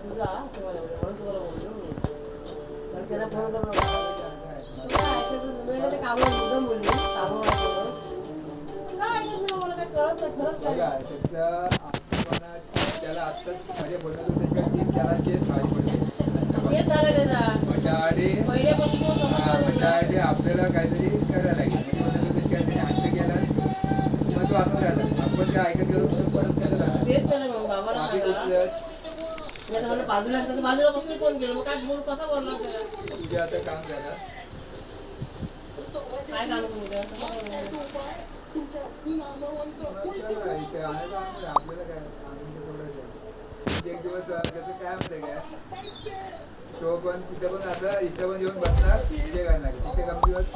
तुझा तुम्हाला म्हणून तुम्हाला बोललो तर त्याला फोन करून कामाला मुद्दाम बोलली कामाला काय ऐकत मला काय कळत नाही खरंच त्याचा त्याला आत्ताच माझ्या बोलत त्याच्या त्याला तेच माहिती पडते हेच झालं त्याचा म्हणजे आपल्याला काहीतरी करायला लागेल काहीतरी हट्ट केला मग तो असं झाला आपण ते ऐकत गेलो परत करायला तेच त्याला मग बाबाला बाजूला बसून कोण केलं मग काय बोल कसा बोलला तुझे आता काम झालं काय काम करू आपल्याला काय एक दिवस त्याचं काय म्हणते काय तो पण तिथे पण असं इथं पण येऊन बसणार तिथे काय नाही तिथे कमी दिवस